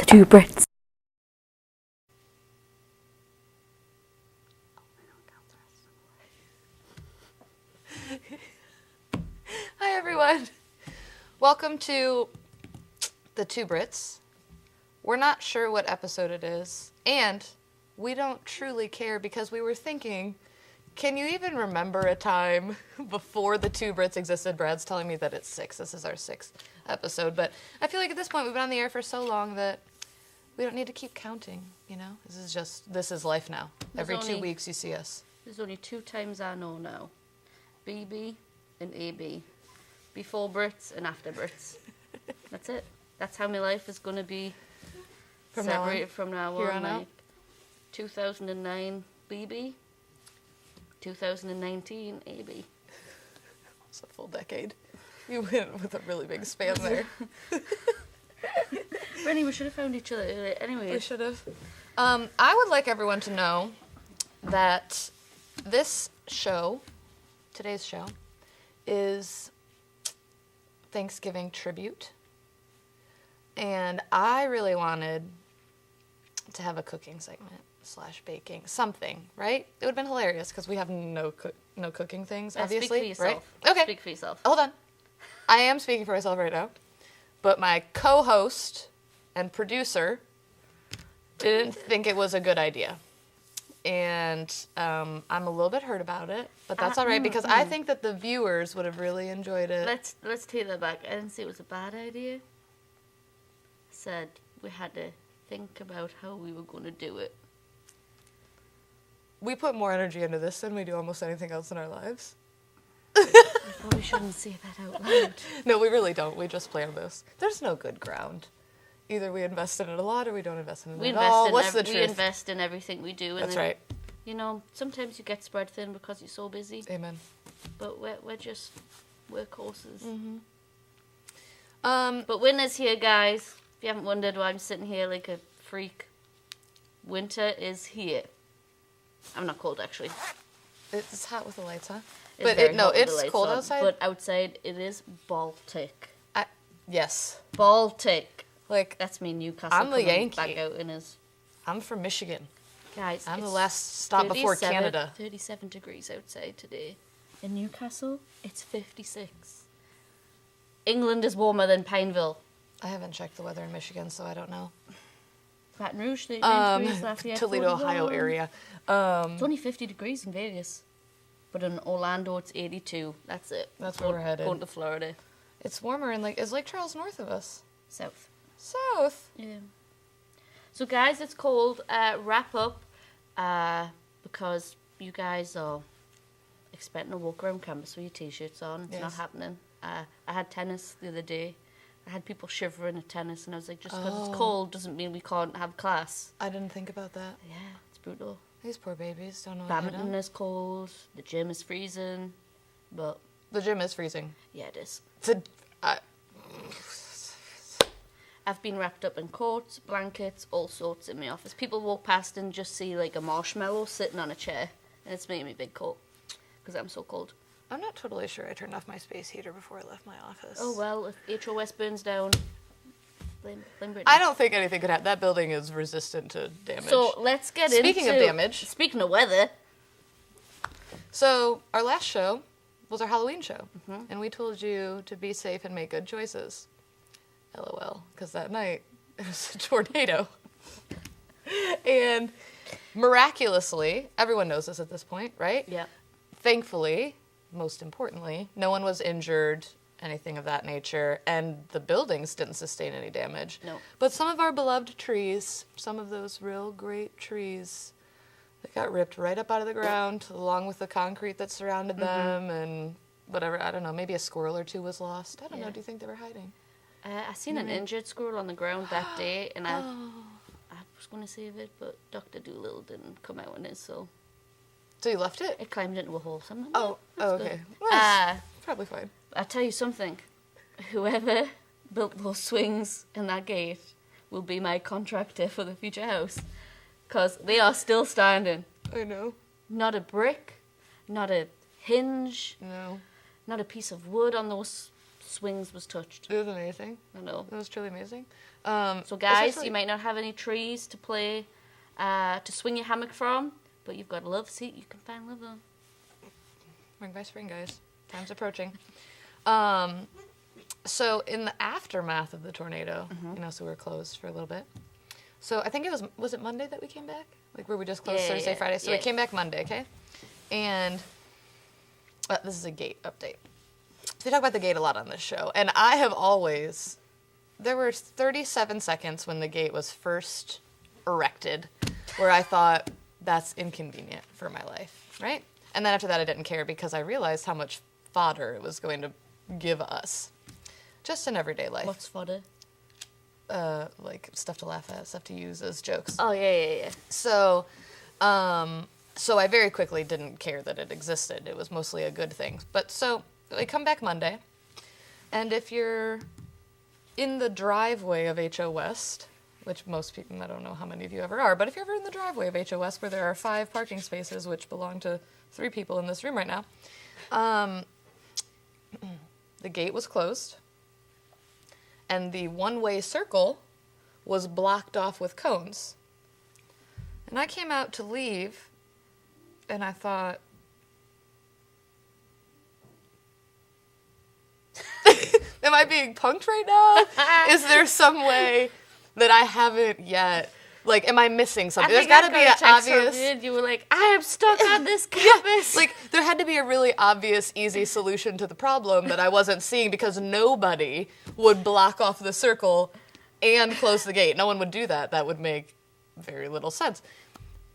Two Brits. Hi everyone! Welcome to the Two Brits. We're not sure what episode it is, and we don't truly care because we were thinking, can you even remember a time before the Two Brits existed? Brad's telling me that it's 6. This is our 6th episode, but I feel like at this point we've been on the air for so long that we don't need to keep counting, you know? This is life now. Every 2 weeks you see us. There's only 2 times I know now. BB and AB. Before Brits and after Brits. That's it. That's how my life is going to be separated from now on. Here on out? 2009 BB. 2019 AB. It's a full decade. You went with a really big span there. Brittany, we should have found each other earlier. Anyway. We should have. I would like everyone to know that this show, today's show, is Thanksgiving tribute. And I really wanted to have a cooking segment / baking, something, right? It would have been hilarious because we have no cooking things, obviously. Speak for yourself. Right? Okay. Speak for yourself. Hold on. I am speaking for myself right now. But my co-host and producer didn't think it was a good idea. And I'm a little bit hurt about it, but that's all right because I think that the viewers would have really enjoyed it. Let's take that back. I didn't say it was a bad idea. I said we had to think about how we were going to do it. We put more energy into this than we do almost anything else in our lives. We probably shouldn't say that out loud. No, we really don't. We just plan this. There's no good ground. Either we invest in it a lot or we don't invest in it at all. What's the truth? We invest in everything we do. And That's then, right. You know, sometimes you get spread thin because you're so busy. Amen. But we're just workhorses. Mm-hmm. But winter's here, guys. If you haven't wondered why I'm sitting here like a freak, winter is here. I'm not cold, actually. It's hot with the lights, huh? It's cold outside. But outside it is Baltic. Yes. Baltic. Like, that's me, Newcastle. I'm a Yankee. Back out in his... I'm from Michigan. Guys, I'm the last stop before Canada. 37 degrees outside today. In Newcastle, it's 56. England is warmer than Pineville. I haven't checked the weather in Michigan, so I don't know. Baton Rouge, 39 degrees last year. Toledo, 41. Ohio area. It's only 50 degrees in Vegas. But in Orlando, it's 82. That's it. That's where we're headed. Going to Florida. It's warmer in is Lake Charles north of us? South. Yeah. So guys, it's called Wrap Up because you guys are expecting to walk around campus with your t-shirts on. It's not happening. I had tennis the other day. I had people shivering at tennis and I was like, just because it's cold doesn't mean we can't have class. I didn't think about that. Yeah, it's brutal. These poor babies don't know what Badminton is cold. The gym is freezing. But the gym is freezing. Yeah, it is. I've been wrapped up in coats, blankets, all sorts in my office. People walk past and just see like a marshmallow sitting on a chair, and it's made me a big coat because I'm so cold. I'm not totally sure I turned off my space heater before I left my office. Oh well, if HOS burns down, blame Brittany. I don't think anything could happen. That building is resistant to damage. So let's get Speaking of damage. Speaking of weather. So our last show was our Halloween show, and we told you to be safe and make good choices. LOL, because that night it was a tornado. And miraculously, everyone knows this at this point, right? Yeah. Thankfully, most importantly, no one was injured, anything of that nature, and the buildings didn't sustain any damage. No. But some of our beloved trees, some of those real great trees, they got ripped right up out of the ground, along with the concrete that surrounded them, and whatever, I don't know, maybe a squirrel or two was lost. I don't know, do you think they were hiding? I seen an injured squirrel on the ground that day, and I was going to save it, but Dr. Doolittle didn't come out in it, so... So you left it? It climbed into a hole somewhere. Okay. Well, probably fine. I'll tell you something. Whoever built those swings and that gate will be my contractor for the future house, because they are still standing. I know. Not a brick, not a hinge, no, not a piece of wood on those swings was touched. It was amazing. I know. It was truly amazing. So guys, you might not have any trees to play, to swing your hammock from, but you've got a love seat you can find love on. Ring by spring, guys. Time's approaching. So in the aftermath of the tornado, so we were closed for a little bit. So I think it was it Monday that we came back? Like where we just closed Thursday, Friday? So we came back Monday, okay? And this is a gate update. So we talk about the gate a lot on this show. And I have always, there were 37 seconds when the gate was first erected where I thought, that's inconvenient for my life, right? And then after that I didn't care because I realized how much fodder it was going to give us. Just in everyday life. What's fodder? Like stuff to laugh at, stuff to use as jokes. Oh, yeah. So I very quickly didn't care that it existed. It was mostly a good thing. But so I come back Monday, and if you're in the driveway of HO West, which most people, I don't know how many of you ever are, but if you're ever in the driveway of HO West where there are 5 parking spaces, which belong to 3 people in this room right now, the gate was closed. And the one-way circle was blocked off with cones. And I came out to leave, and I thought, am I being punked right now? Is there some way that I haven't yet? Like, am I missing something? There's got to be an obvious... You were like, I am stuck on this campus. Like, there had to be a really obvious, easy solution to the problem that I wasn't seeing because nobody would block off the circle and close the gate. No one would do that. That would make very little sense.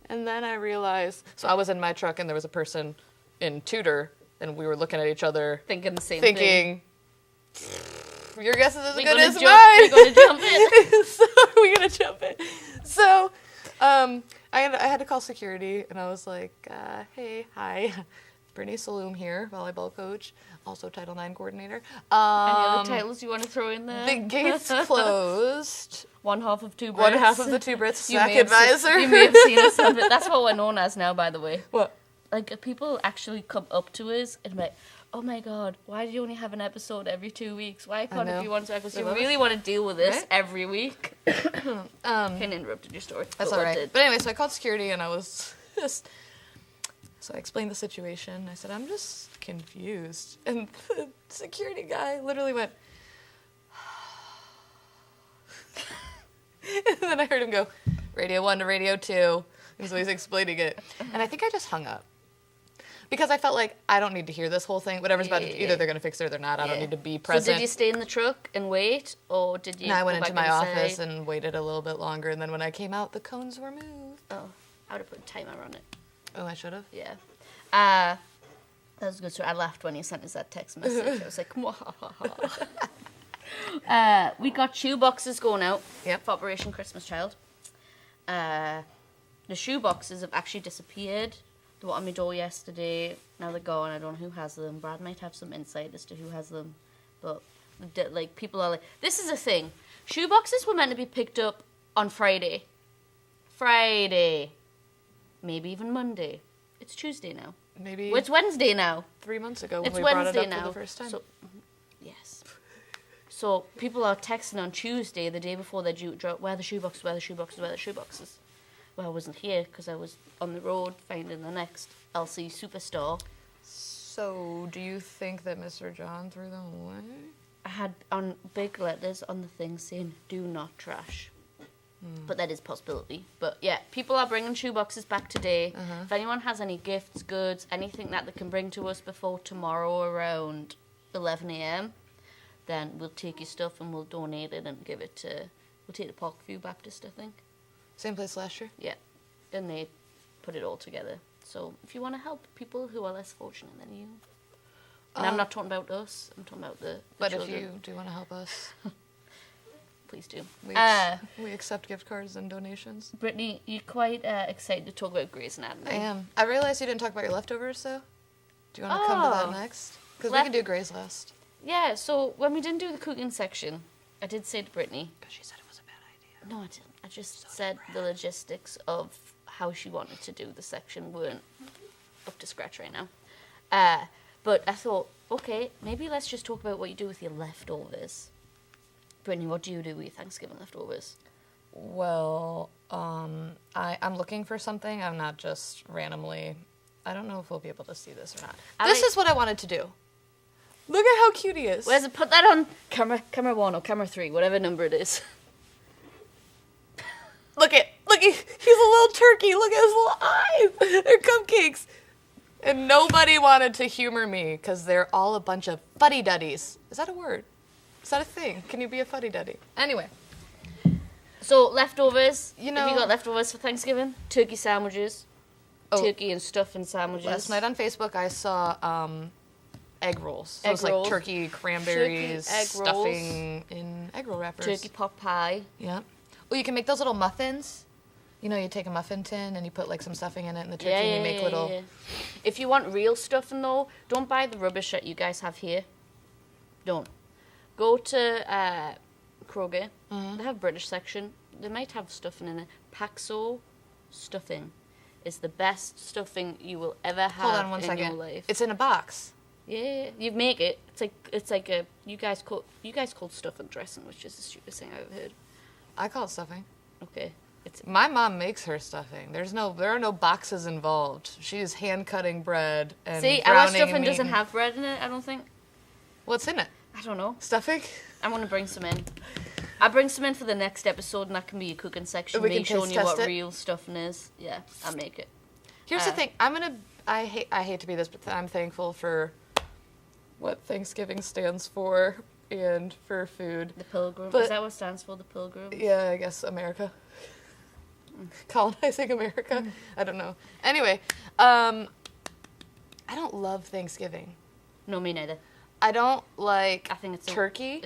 And then I realized... So I was in my truck and there was a person in Tudor and we were looking at each other... Thinking the same thing. Your guess is as good as mine. We're going to jump in. So we're going to jump in. So I had to call security, and I was like, hey, hi. Brittany Saloom here, volleyball coach, also Title IX coordinator. Any other titles you want to throw in there? The gate's closed. One half of Two Brits. One half of the Two Brits snack advisor. You may have seen us on it. That's what we're known as now, by the way. What? Like, people actually come up to us and be like, oh my God, why do you only have an episode every 2 weeks? Why can't it be once? Because you really want to deal with this every week. Kind of interrupted your story. That's all right. But anyway, so I called security and I was just... So I explained the situation. I said, I'm just confused. And the security guy literally went... And then I heard him go, Radio 1 to Radio 2. And so he's explaining it. And I think I just hung up. Because I felt like, I don't need to hear this whole thing. Whatever's about to... Either they're going to fix it or they're not. I don't need to be present. So did you stay in the truck and wait? Or did you... No, I went into my office and waited a little bit longer. And then when I came out, the cones were moved. Oh, I would have put a timer on it. Oh, I should have? Yeah. That was good. So I laughed when you sent us that text message. I was like, we got shoe boxes going out for Operation Christmas Child. The shoe boxes have actually disappeared. They were on my door yesterday. Now they're gone. I don't know who has them. Brad might have some insight as to who has them. But, like, people are like... This is a thing. Shoe boxes were meant to be picked up on Friday. Maybe even Monday. It's Tuesday now. Maybe... Well, it's Wednesday now. 3 months ago when it's we Wednesday brought it up now. for the first time. So, yes. So people are texting on Tuesday, the day before they're due to drop, where are the shoe boxes, where are the shoe boxes, where are the shoe boxes? Well, I wasn't here because I was on the road finding the next LC Superstar. So, do you think that Mr. John threw them away? I had on big letters on the thing saying, do not trash. But that is a possibility. But yeah, people are bringing shoe boxes back today. If anyone has any gifts, goods, anything that they can bring to us before tomorrow around 11 a.m., then we'll take your stuff and we'll donate it and give it to... We'll take the Parkview Baptist, I think. Same place last year? Yeah. And they put it all together. So if you want to help people who are less fortunate than you... And I'm not talking about us. I'm talking about the But children. if you do want to help us... Please do. We accept gift cards and donations. Brittany, you're quite excited to talk about Grey's Anatomy. I am. I realized you didn't talk about your leftovers, though. Do you want to come to that next? Because we can do Grey's last. Yeah, so when we didn't do the cooking section, I did say to Brittany... Because she said it was a bad idea. No, I didn't. I just said the logistics of how she wanted to do the section weren't up to scratch right now. But I thought, Okay, maybe let's just talk about what you do with your leftovers. Brittany, what do you do with your Thanksgiving leftovers? Well, I'm looking for something. I'm not just randomly. I don't know if we'll be able to see this or not. This is what I wanted to do. Look at how cute he is. Where's it? Put that on camera 1 or camera 3, whatever number it is. Look, he's a little turkey. Look at his little eyes. They're cupcakes. And nobody wanted to humor me because they're all a bunch of fuddy-duddies. Is that a word? Is that a thing? Can you be a fuddy-duddy? Anyway. So, leftovers. You know, have you got leftovers for Thanksgiving? Turkey sandwiches. Turkey and stuffing sandwiches. Last night on Facebook, I saw egg rolls. So it's like turkey, cranberries, stuffing in egg roll wrappers. Turkey pot pie. Yeah. Oh, you can make those little muffins. You know, you take a muffin tin and you put like some stuffing in it and the turkey and you make little... Yeah. If you want real stuffing though, don't buy the rubbish that you guys have here. Don't. Go to Kroger. Mm-hmm. They have British section. They might have stuffing in it. Paxo stuffing is the best stuffing you will ever have. Hold on one second. Your life. It's in a box. Yeah, you make it. It's like a you guys call stuffing dressing, which is the stupidest thing I've ever heard. I call it stuffing. Okay. My mom makes her stuffing. There are no boxes involved. She is hand cutting bread and See, browning our stuffing meat doesn't have bread in it, I don't think. What's in it? I don't know. Stuffing? I'm gonna bring some in. I'll bring some in for the next episode, and that can be your cooking section. Me showing you what real stuffing is. Yeah, I'll make it. Here's the thing. I hate to be this, but I'm thankful for what Thanksgiving stands for and for food. The Pilgrim. Is that what it stands for? The Pilgrim? Yeah, I guess America. Colonizing America. I don't know. Anyway, I don't love Thanksgiving. No, me neither. I don't like I think it's turkey.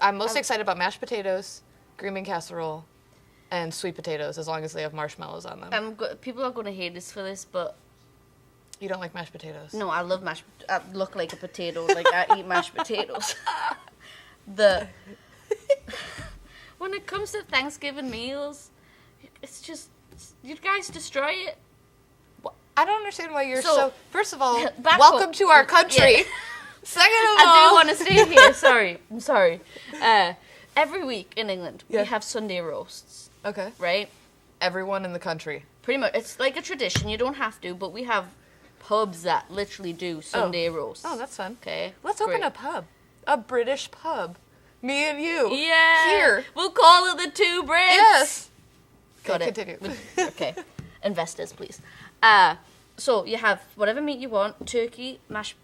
I'm most excited about mashed potatoes, green bean casserole, and sweet potatoes, as long as they have marshmallows on them. People are going to hate us for this, but... You don't like mashed potatoes? No, I love mashed... I look like a potato. Like, I eat mashed potatoes. When it comes to Thanksgiving meals, it's just... You guys destroy it. I don't understand why you're so... First of all, welcome welcome to our country. Yeah. Second of all... I do want to stay here. Sorry. I'm sorry. Every week in England, we have Sunday roasts. Okay. Right? Everyone in the country. Pretty much. It's like a tradition. You don't have to, but we have pubs that literally do Sunday roasts. Oh, that's fun. Okay. Let's open a pub. A British pub. Me and you. Yeah. Here. We'll call it the Two Brits. Yes. Got it. Continue. Okay. Investors, please. So you have whatever meat you want: turkey, mashed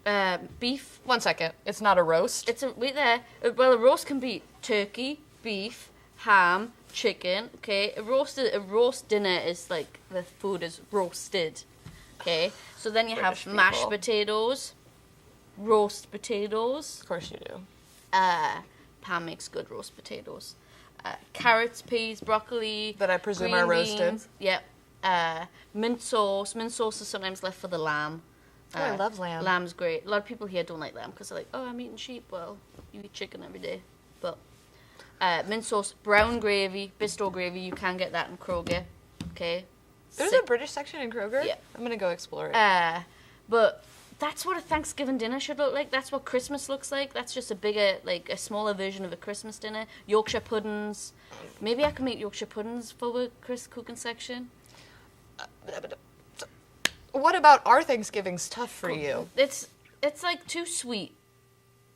beef. 1 second. It's not a roast. Wait there. Well, a roast can be turkey, beef, ham, chicken. Okay. A roast dinner is like the food is roasted. Okay. So then you have mashed potatoes, roast potatoes. Of course you do. Pam makes good roast potatoes. Carrots, peas, broccoli. That I presume are roasted. Yep. Mint sauce. Mint sauce is sometimes left for the lamb. I love lamb. Lamb's great. A lot of people here don't like lamb because they're like, oh, I'm eating sheep. Well, you eat chicken every day. But mint sauce, brown gravy, Bistro gravy, you can get that in Kroger. Okay? There's a British section in Kroger? Yeah. I'm going to go explore it. But that's what a Thanksgiving dinner should look like. That's what Christmas looks like. That's just a smaller version of a Christmas dinner. Yorkshire puddings. Maybe I can make Yorkshire puddings for the cooking section. What about our Thanksgiving's tough for you? It's like too sweet.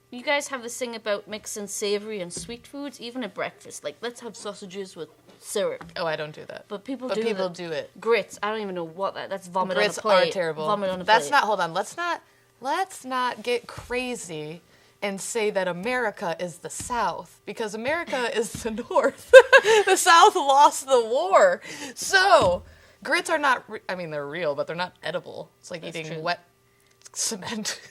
You guys have this thing about mixing savory and sweet foods, even at breakfast. Like, let's have sausages with syrup. Oh, I don't do that. But people do it. Grits. I don't even know what that's vomit Grits on a plate. Grits are terrible. Vomit on a That's plate. not, hold on. Let's not get crazy and say that America is the South, because America is the North. The South lost the war. So, grits are not, they're real, but they're not edible. It's like eating wet cement.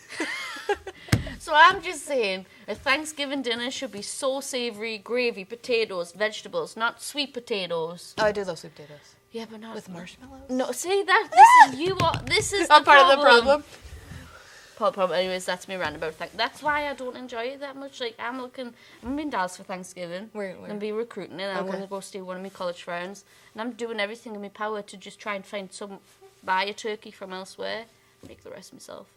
So I'm just saying, a Thanksgiving dinner should be so savory, gravy, potatoes, vegetables, not sweet potatoes. Oh, I do love sweet potatoes. Yeah, but not... With marshmallows? No, see, this is I'm part of the problem. Problem. Anyways, that's me rant about That's why I don't enjoy it that much. Like, I'm in Dallas for Thanksgiving. Where? And be recruiting, and I'm going to go stay with one of my college friends. And I'm doing everything in my power to just try and buy a turkey from elsewhere, make the rest myself.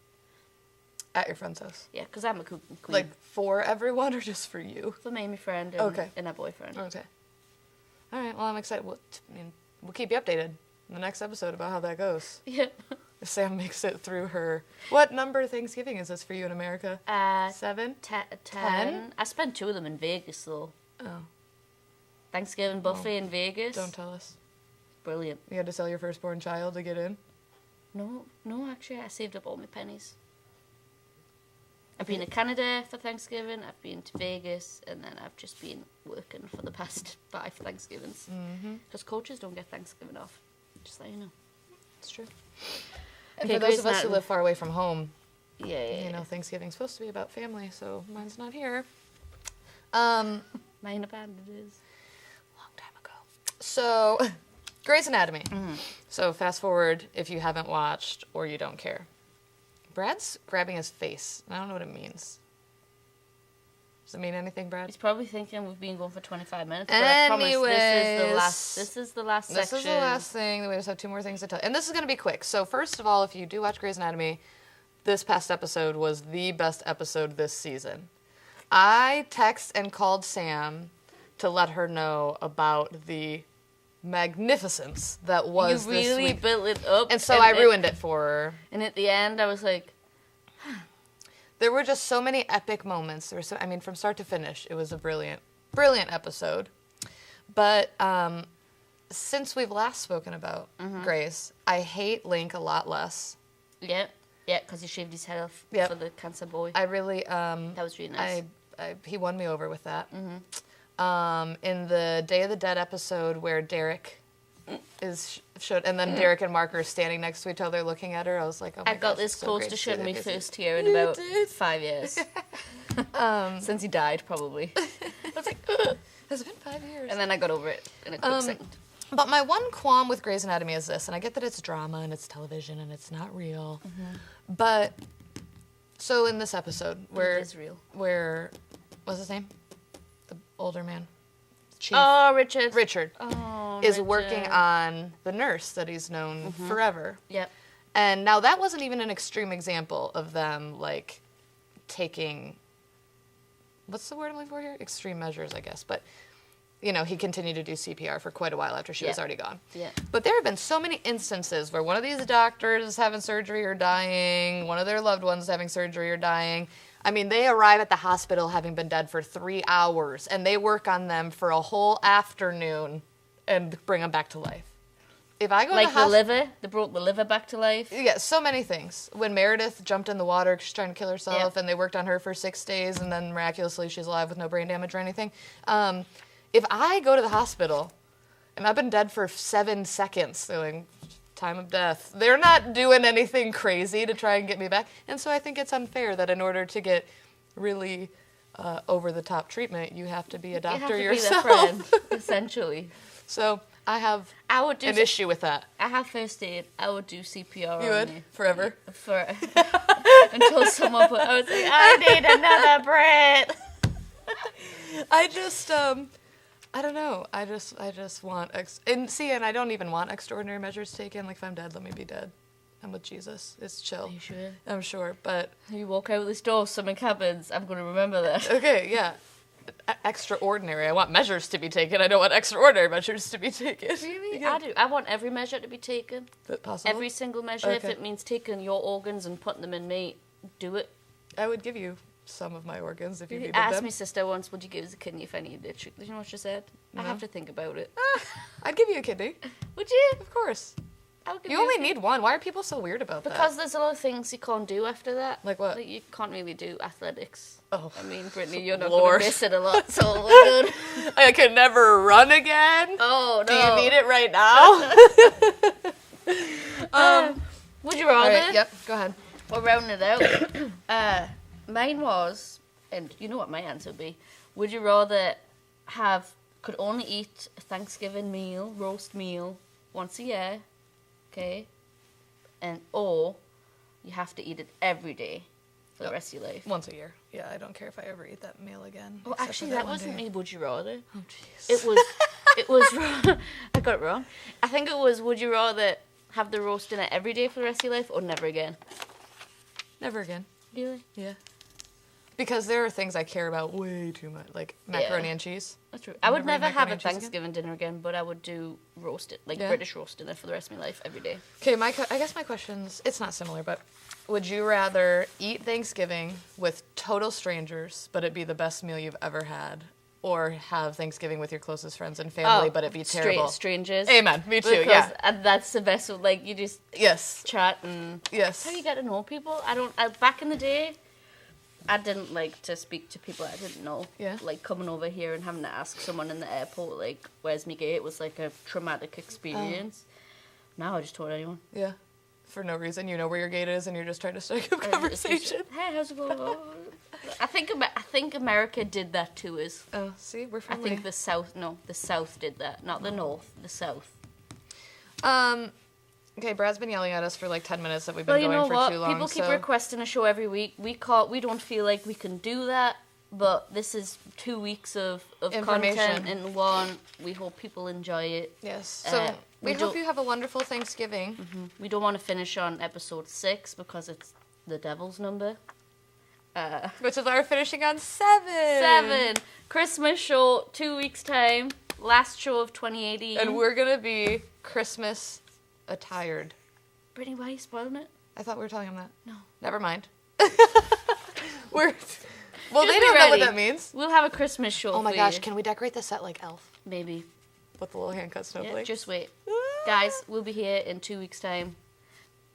At your friend's house? Yeah, because I'm a cooking queen. Like, for everyone or just for you? For me, my friend, and her boyfriend. Okay. All right, well, I'm excited. We'll keep you updated in the next episode about how that goes. Yep. If Sam makes it through her... What number Thanksgiving is this for you in America? 7? 10. I spent 2 of them in Vegas, though. Oh. Thanksgiving buffet in Vegas. Don't tell us. Brilliant. You had to sell your firstborn child to get in? No, actually, I saved up all my pennies. I've been to Canada for Thanksgiving, I've been to Vegas, and then I've just been working for the past 5 Thanksgivings. Because coaches don't get Thanksgiving off. Just let you know. It's true. And for those of us who live far away from home, yeah. Thanksgiving's supposed to be about family, so mine's not here. Mine abandoned is. Long time ago. So, Grey's Anatomy. So fast forward if you haven't watched or you don't care. Brad's grabbing his face. I don't know what it means. Does it mean anything, Brad? He's probably thinking we've been going for 25 minutes, but I promise this is the last section. This is the last thing. We just have 2 more things to tell. And this is going to be quick. So first of all, if you do watch Grey's Anatomy, this past episode was the best episode this season. I texted and called Sam to let her know about the magnificence that was this week. You really built it up. And so I ruined it for her. And at the end, I was like... There were just so many epic moments. There were from start to finish, it was a brilliant, brilliant episode. But since we've last spoken about Grace, I hate Link a lot less. Yeah, because he shaved his head off for the cancer boy. I really... that was really nice. He won me over with that. In the Day of the Dead episode where Derek is showed, and then Derek and Mark are standing next to each other looking at her, I was like, oh my gosh, I got this close to shedding my first tear in about 5 years. Since he died, probably. I was like, has it been 5 years? And then I got over it in a quick second. But my one qualm with Grey's Anatomy is this, and I get that it's drama and it's television and it's not real, but so in this episode where it is real. Where what's his name? The older man. Chief. Oh, Richard. Richard is Richard. working on the nurse that he's known forever. Yep. And now that wasn't even an extreme example of them, like, taking, what's the word I'm looking for here? Extreme measures, I guess. But, he continued to do CPR for quite a while after she was already gone. Yeah. But there have been so many instances where one of these doctors is having surgery or dying, one of their loved ones is having surgery or dying. I mean, they arrive at the hospital having been dead for 3 hours, and they work on them for a whole afternoon and bring them back to life. If I go like the liver, they brought the liver back to life. Yeah, so many things. When Meredith jumped in the water because she's trying to kill herself, and they worked on her for 6 days, and then miraculously she's alive with no brain damage or anything. If I go to the hospital, and I've been dead for 7 seconds, they're like, time of death. They're not doing anything crazy to try and get me back. And so I think it's unfair that in order to get really over-the-top treatment, you have to be a doctor yourself. Be their friend, essentially. So I have an issue with that. I have first aid. I would do CPR you would? Forever? Until someone put... I was like, I need another breath. I just... I don't know. I just want... and I don't even want extraordinary measures taken. Like, if I'm dead, let me be dead. I'm with Jesus. It's chill. Are you sure? I'm sure, but... You walk out this door, something happens. I'm going to remember that. Okay, yeah. Extraordinary. I want measures to be taken. I don't want extraordinary measures to be taken. Really? Yeah. I do. I want every measure to be taken. Is that possible? Every single measure. Okay. If it means taking your organs and putting them in me, do it. I would give you some of my organs if you needed I them. asked my sister once, would you give us a kidney if I needed it? You know what she said? No. I have to think about it. I'd give you a kidney. Would you? Of course. I'll give You only need one. Why are people so weird about that? Because there's a lot of things you can't do after that. Like what? Like you can't really do athletics. Oh. I mean, Brittany, you're not Lord. going to miss it a lot, so we're good. I can never run again? Oh, no. Do you need it right now? Would you rather? All right, yep, go ahead. We're rounding it out. Mine was, and you know what my answer would be, would you rather could only eat a Thanksgiving meal, roast meal, once a year, okay, or you have to eat it every day for the rest of your life? Once a year. Yeah, I don't care if I ever eat that meal again. Well, actually, that wasn't me, would you rather? Oh, jeez. It was wrong. I got it wrong. I think it was, would you rather have the roast dinner every day for the rest of your life or never again? Never again. Really? Yeah. Because there are things I care about way too much, like macaroni and cheese. That's true. I would Never eat never have macaroni a and cheese Thanksgiving dinner again, but I would do roasted, like Yeah. British roast dinner for the rest of my life every day. Okay, I guess my question's, it's not similar, but would you rather eat Thanksgiving with total strangers, but it be the best meal you've ever had, or have Thanksgiving with your closest friends and family, but it be terrible? Strangers. Amen. Me too. Because that's the best. Like you just Yes. chat and Yes. how do you get to know people? Back in the day, I didn't like to speak to people I didn't know. Yeah. Like coming over here and having to ask someone in the airport, like, where's me gate? It was like a traumatic experience. Now I just told anyone. Yeah. For no reason. You know where your gate is and you're just trying to strike up conversation. Hey, how's it going? I think America did that to us. Oh, see, we're I friendly. think the South did that, not the North, the South. Okay, Brad's been yelling at us for like 10 minutes that we've been going for too long. People keep requesting a show every week. We don't feel like we can do that, but this is 2 weeks of content in one. We hope people enjoy it. Yes. So we hope you have a wonderful Thanksgiving. Mm-hmm. We don't want to finish on episode 6 because it's the devil's number. Which is why we're finishing on 7. Christmas show, 2 weeks time. Last show of 2018. And we're going to be Christmas attired. Brittany, why are you spoiling it? I thought we were telling him that. No. Never mind. Well, Just they be don't know what ready. that means. We'll have a Christmas show. Oh my for gosh, you. can we decorate the set like Elf? Maybe. With the little hand-cut Yeah, snowflakes? just wait. Guys, we'll be here in 2 weeks' time.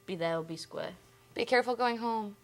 Be there or be square. Be careful going home.